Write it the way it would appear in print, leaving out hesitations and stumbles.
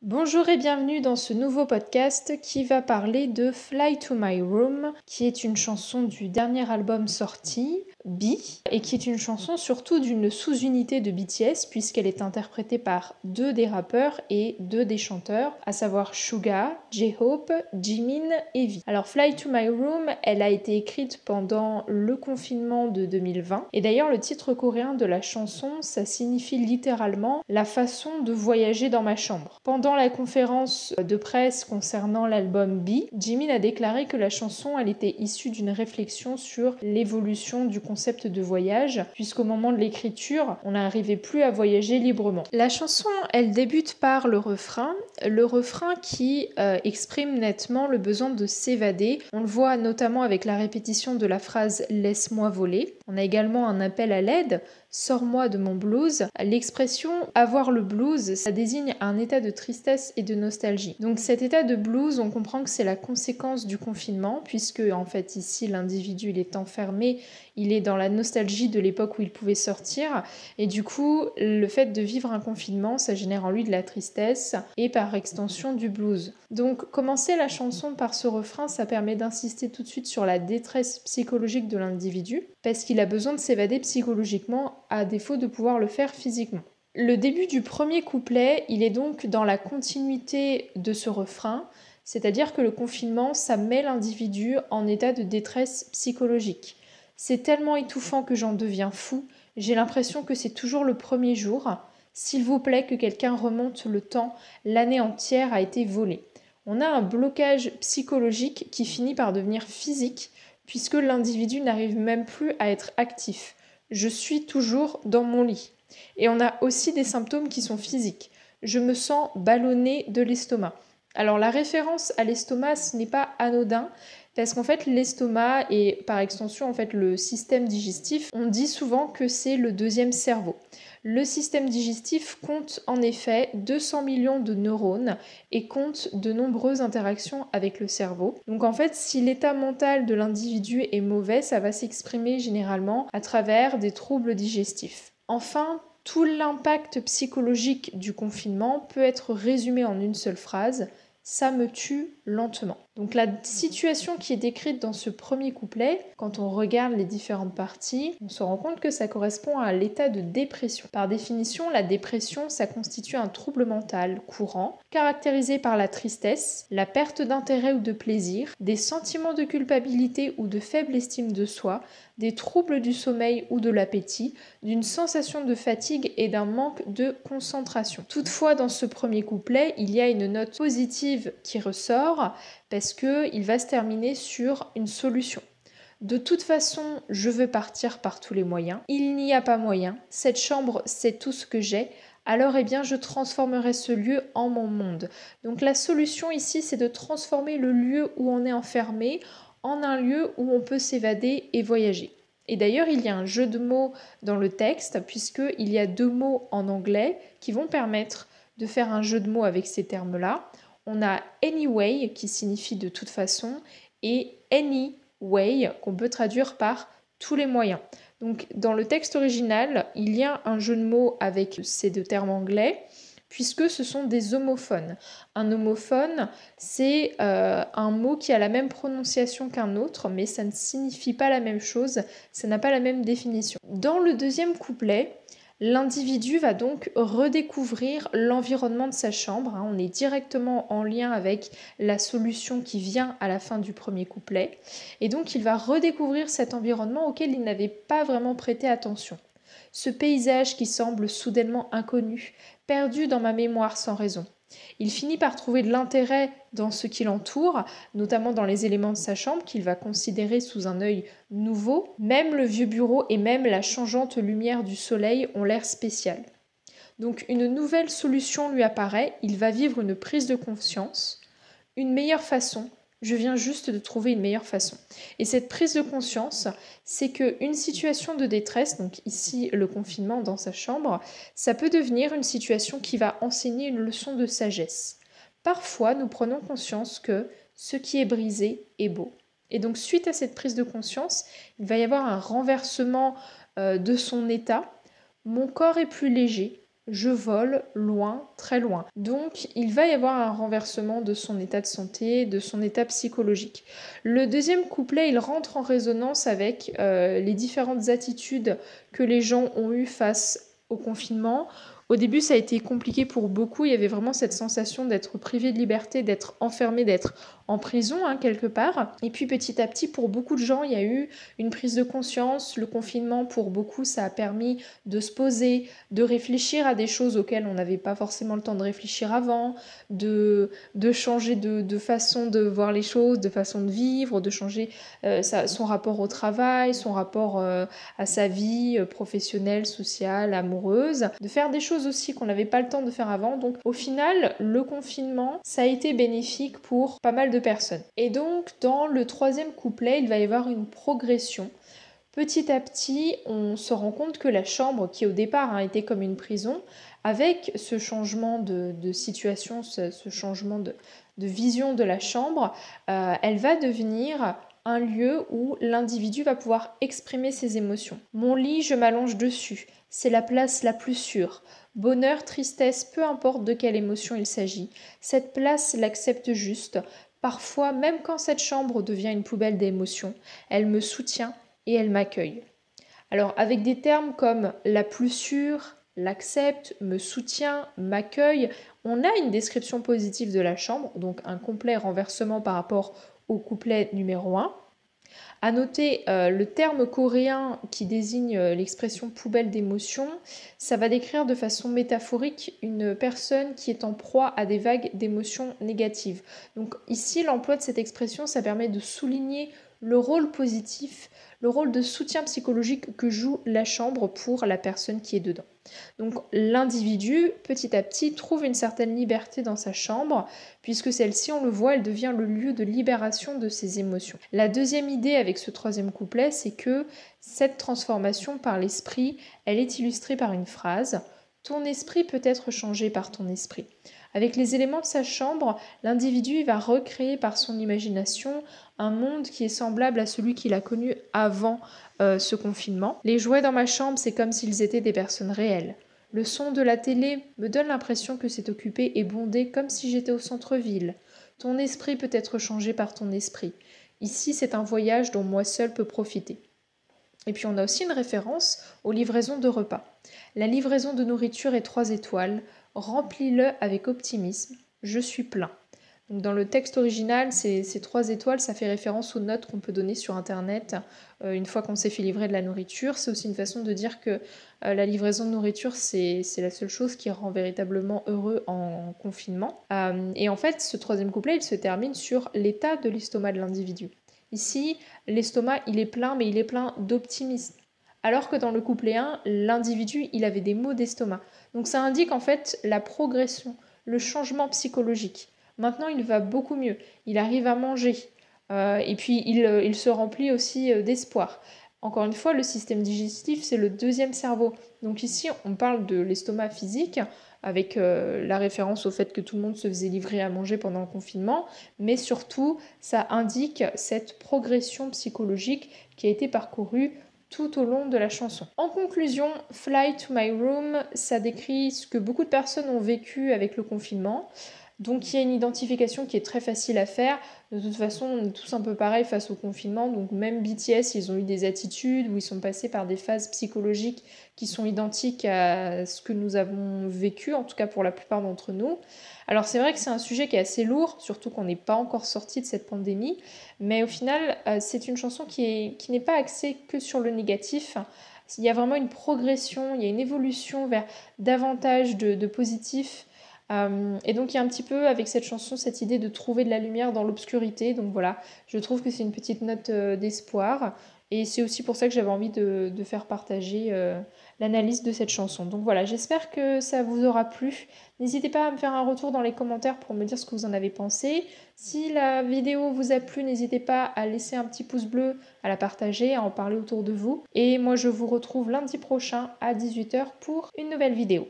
Bonjour et bienvenue dans ce nouveau podcast qui va parler de Fly to My Room, qui est une chanson du dernier album sorti, B, et qui est une chanson surtout d'une sous-unité de BTS puisqu'elle est interprétée par deux des rappeurs et deux des chanteurs, à savoir Suga, J-Hope, Jimin et V. Alors Fly to My Room, elle a été écrite pendant le confinement de 2020 et d'ailleurs le titre coréen de la chanson, ça signifie littéralement la façon de voyager dans ma chambre. Pendant la conférence de presse concernant l'album B, Jimin a déclaré que la chanson elle était issue d'une réflexion sur l'évolution du concept de voyage, puisqu'au moment de l'écriture, on n'arrivait plus à voyager librement. La chanson, elle débute par le refrain qui exprime nettement le besoin de s'évader. On le voit notamment avec la répétition de la phrase « laisse-moi voler ». On a également un appel à l'aide, « sors-moi de mon blues ». L'expression « avoir le blues », ça désigne un état de tristesse et de nostalgie. Donc cet état de blues, on comprend que c'est la conséquence du confinement, puisque en fait ici l'individu il est enfermé, il est dans la nostalgie de l'époque où il pouvait sortir, et du coup le fait de vivre un confinement, ça génère en lui de la tristesse et par extension du blues. Donc commencer la chanson par ce refrain, ça permet d'insister tout de suite sur la détresse psychologique de l'individu, parce qu'il a besoin de s'évader psychologiquement à défaut de pouvoir le faire physiquement. Le début du premier couplet, il est donc dans la continuité de ce refrain, c'est-à-dire que le confinement, ça met l'individu en état de détresse psychologique. C'est tellement étouffant que j'en deviens fou, j'ai l'impression que c'est toujours le premier jour. S'il vous plaît que quelqu'un remonte le temps, l'année entière a été volée. On a un blocage psychologique qui finit par devenir physique, puisque l'individu n'arrive même plus à être actif. Je suis toujours dans mon lit. Et on a aussi des symptômes qui sont physiques. Je me sens ballonné de l'estomac. Alors la référence à l'estomac, ce n'est pas anodin, parce qu'en fait l'estomac et par extension en fait le système digestif, on dit souvent que c'est le deuxième cerveau. Le système digestif compte en effet 200 millions de neurones et compte de nombreuses interactions avec le cerveau. Donc en fait, si l'état mental de l'individu est mauvais, ça va s'exprimer généralement à travers des troubles digestifs. Enfin, tout l'impact psychologique du confinement peut être résumé en une seule phrase, ça me tue lentement. Donc la situation qui est décrite dans ce premier couplet, quand on regarde les différentes parties, on se rend compte que ça correspond à l'état de dépression. Par définition, la dépression, ça constitue un trouble mental courant, caractérisé par la tristesse, la perte d'intérêt ou de plaisir, des sentiments de culpabilité ou de faible estime de soi, des troubles du sommeil ou de l'appétit, d'une sensation de fatigue et d'un manque de concentration. Toutefois, dans ce premier couplet, il y a une note positive qui ressort parce qu'il va se terminer sur une solution. De toute façon, je veux partir par tous les moyens. Il n'y a pas moyen. Cette chambre, c'est tout ce que j'ai. Alors, eh bien, je transformerai ce lieu en mon monde. Donc, la solution ici, c'est de transformer le lieu où on est enfermé en un lieu où on peut s'évader et voyager. Et d'ailleurs, il y a un jeu de mots dans le texte, puisqu'il y a deux mots en anglais qui vont permettre de faire un jeu de mots avec ces termes-là. On a anyway, qui signifie de toute façon, et anyway, qu'on peut traduire par tous les moyens. Donc, dans le texte original, il y a un jeu de mots avec ces deux termes anglais, puisque ce sont des homophones. Un homophone, c'est un mot qui a la même prononciation qu'un autre, mais ça ne signifie pas la même chose, ça n'a pas la même définition. Dans le deuxième couplet, l'individu va donc redécouvrir l'environnement de sa chambre. On est directement en lien avec la solution qui vient à la fin du premier couplet. Et donc il va redécouvrir cet environnement auquel il n'avait pas vraiment prêté attention. Ce paysage qui semble soudainement inconnu, perdu dans ma mémoire sans raison. Il finit par trouver de l'intérêt dans ce qui l'entoure, notamment dans les éléments de sa chambre qu'il va considérer sous un œil nouveau. Même le vieux bureau et même la changeante lumière du soleil ont l'air spécial. Donc une nouvelle solution lui apparaît, il va vivre une prise de conscience, une meilleure façon. Je viens juste de trouver une meilleure façon. Et cette prise de conscience, c'est qu'une situation de détresse, donc ici le confinement dans sa chambre, ça peut devenir une situation qui va enseigner une leçon de sagesse. Parfois, nous prenons conscience que ce qui est brisé est beau. Et donc, suite à cette prise de conscience, il va y avoir un renversement de son état. Mon corps est plus léger, je vole loin, très loin. Donc il va y avoir un renversement de son état de santé, de son état psychologique. Le deuxième couplet, il rentre en résonance avec les différentes attitudes que les gens ont eues face au confinement. Au début, ça a été compliqué pour beaucoup. Il y avait vraiment cette sensation d'être privé de liberté, d'être enfermé, d'être en prison, quelque part. Et puis petit à petit, pour beaucoup de gens, il y a eu une prise de conscience. Le confinement, pour beaucoup, ça a permis de se poser, de réfléchir à des choses auxquelles on n'avait pas forcément le temps de réfléchir avant, de changer de façon de voir les choses, de façon de vivre, de changer son rapport au travail, son rapport à sa vie professionnelle, sociale, amoureuse, de faire des choses aussi qu'on n'avait pas le temps de faire avant. Donc au final, le confinement, ça a été bénéfique pour pas mal de personnes. Et donc dans le troisième couplet, il va y avoir une progression. Petit à petit, on se rend compte que la chambre, qui au départ était comme une prison, avec ce changement de situation, ce changement de vision de la chambre, elle va devenir un lieu où l'individu va pouvoir exprimer ses émotions. Mon lit, je m'allonge dessus. C'est la place la plus sûre. Bonheur, tristesse, peu importe de quelle émotion il s'agit. Cette place l'accepte juste. Parfois, même quand cette chambre devient une poubelle d'émotions, elle me soutient et elle m'accueille. Alors, avec des termes comme la plus sûre, l'accepte, me soutient, m'accueille, on a une description positive de la chambre, donc un complet renversement par rapport au couplet numéro 1. À noter, le terme coréen qui désigne l'expression poubelle d'émotions, ça va décrire de façon métaphorique une personne qui est en proie à des vagues d'émotions négatives. Donc ici, l'emploi de cette expression, ça permet de souligner le rôle positif, le rôle de soutien psychologique que joue la chambre pour la personne qui est dedans. Donc l'individu, petit à petit, trouve une certaine liberté dans sa chambre, puisque celle-ci, on le voit, elle devient le lieu de libération de ses émotions. La deuxième idée avec ce troisième couplet, c'est que cette transformation par l'esprit, elle est illustrée par une phrase « Ton esprit peut être changé par ton esprit ». Avec les éléments de sa chambre, l'individu va recréer par son imagination un monde qui est semblable à celui qu'il a connu avant ce confinement. Les jouets dans ma chambre, c'est comme s'ils étaient des personnes réelles. Le son de la télé me donne l'impression que c'est occupé et bondé comme si j'étais au centre-ville. Ton esprit peut être changé par ton esprit. Ici, c'est un voyage dont moi seul peux profiter. Et puis on a aussi une référence aux livraisons de repas. La livraison de nourriture est 3 étoiles. Remplis-le avec optimisme. Je suis plein. Donc dans le texte original, ces 3 étoiles, ça fait référence aux notes qu'on peut donner sur Internet une fois qu'on s'est fait livrer de la nourriture. C'est aussi une façon de dire que la livraison de nourriture, c'est la seule chose qui rend véritablement heureux en confinement. Et en fait, ce troisième couplet, il se termine sur l'état de l'estomac de l'individu. Ici, l'estomac, il est plein, mais il est plein d'optimisme. Alors que dans le couplet 1, l'individu, il avait des maux d'estomac. Donc ça indique en fait la progression, le changement psychologique. Maintenant, il va beaucoup mieux. Il arrive à manger. Et puis, il se remplit aussi d'espoir. Encore une fois, le système digestif, c'est le deuxième cerveau. Donc ici, on parle de l'estomac physique, avec la référence au fait que tout le monde se faisait livrer à manger pendant le confinement. Mais surtout, ça indique cette progression psychologique qui a été parcourue tout au long de la chanson. En conclusion, Fly to My Room, ça décrit ce que beaucoup de personnes ont vécu avec le confinement. Donc il y a une identification qui est très facile à faire. De toute façon, on est tous un peu pareil face au confinement. Donc même BTS, ils ont eu des attitudes où ils sont passés par des phases psychologiques qui sont identiques à ce que nous avons vécu, en tout cas pour la plupart d'entre nous. Alors c'est vrai que c'est un sujet qui est assez lourd, surtout qu'on n'est pas encore sorti de cette pandémie. Mais au final, c'est une chanson qui n'est pas axée que sur le négatif. Il y a vraiment une progression, il y a une évolution vers davantage de positif. Et donc il y a un petit peu avec cette chanson cette idée de trouver de la lumière dans l'obscurité. Donc voilà, je trouve que c'est une petite note d'espoir. Et c'est aussi pour ça que j'avais envie de faire partager l'analyse de cette chanson. Donc voilà, j'espère que ça vous aura plu. N'hésitez pas à me faire un retour dans les commentaires pour me dire ce que vous en avez pensé. Si la vidéo vous a plu, n'hésitez pas à laisser un petit pouce bleu, à la partager, à en parler autour de vous. Et moi je vous retrouve lundi prochain à 18 h pour une nouvelle vidéo.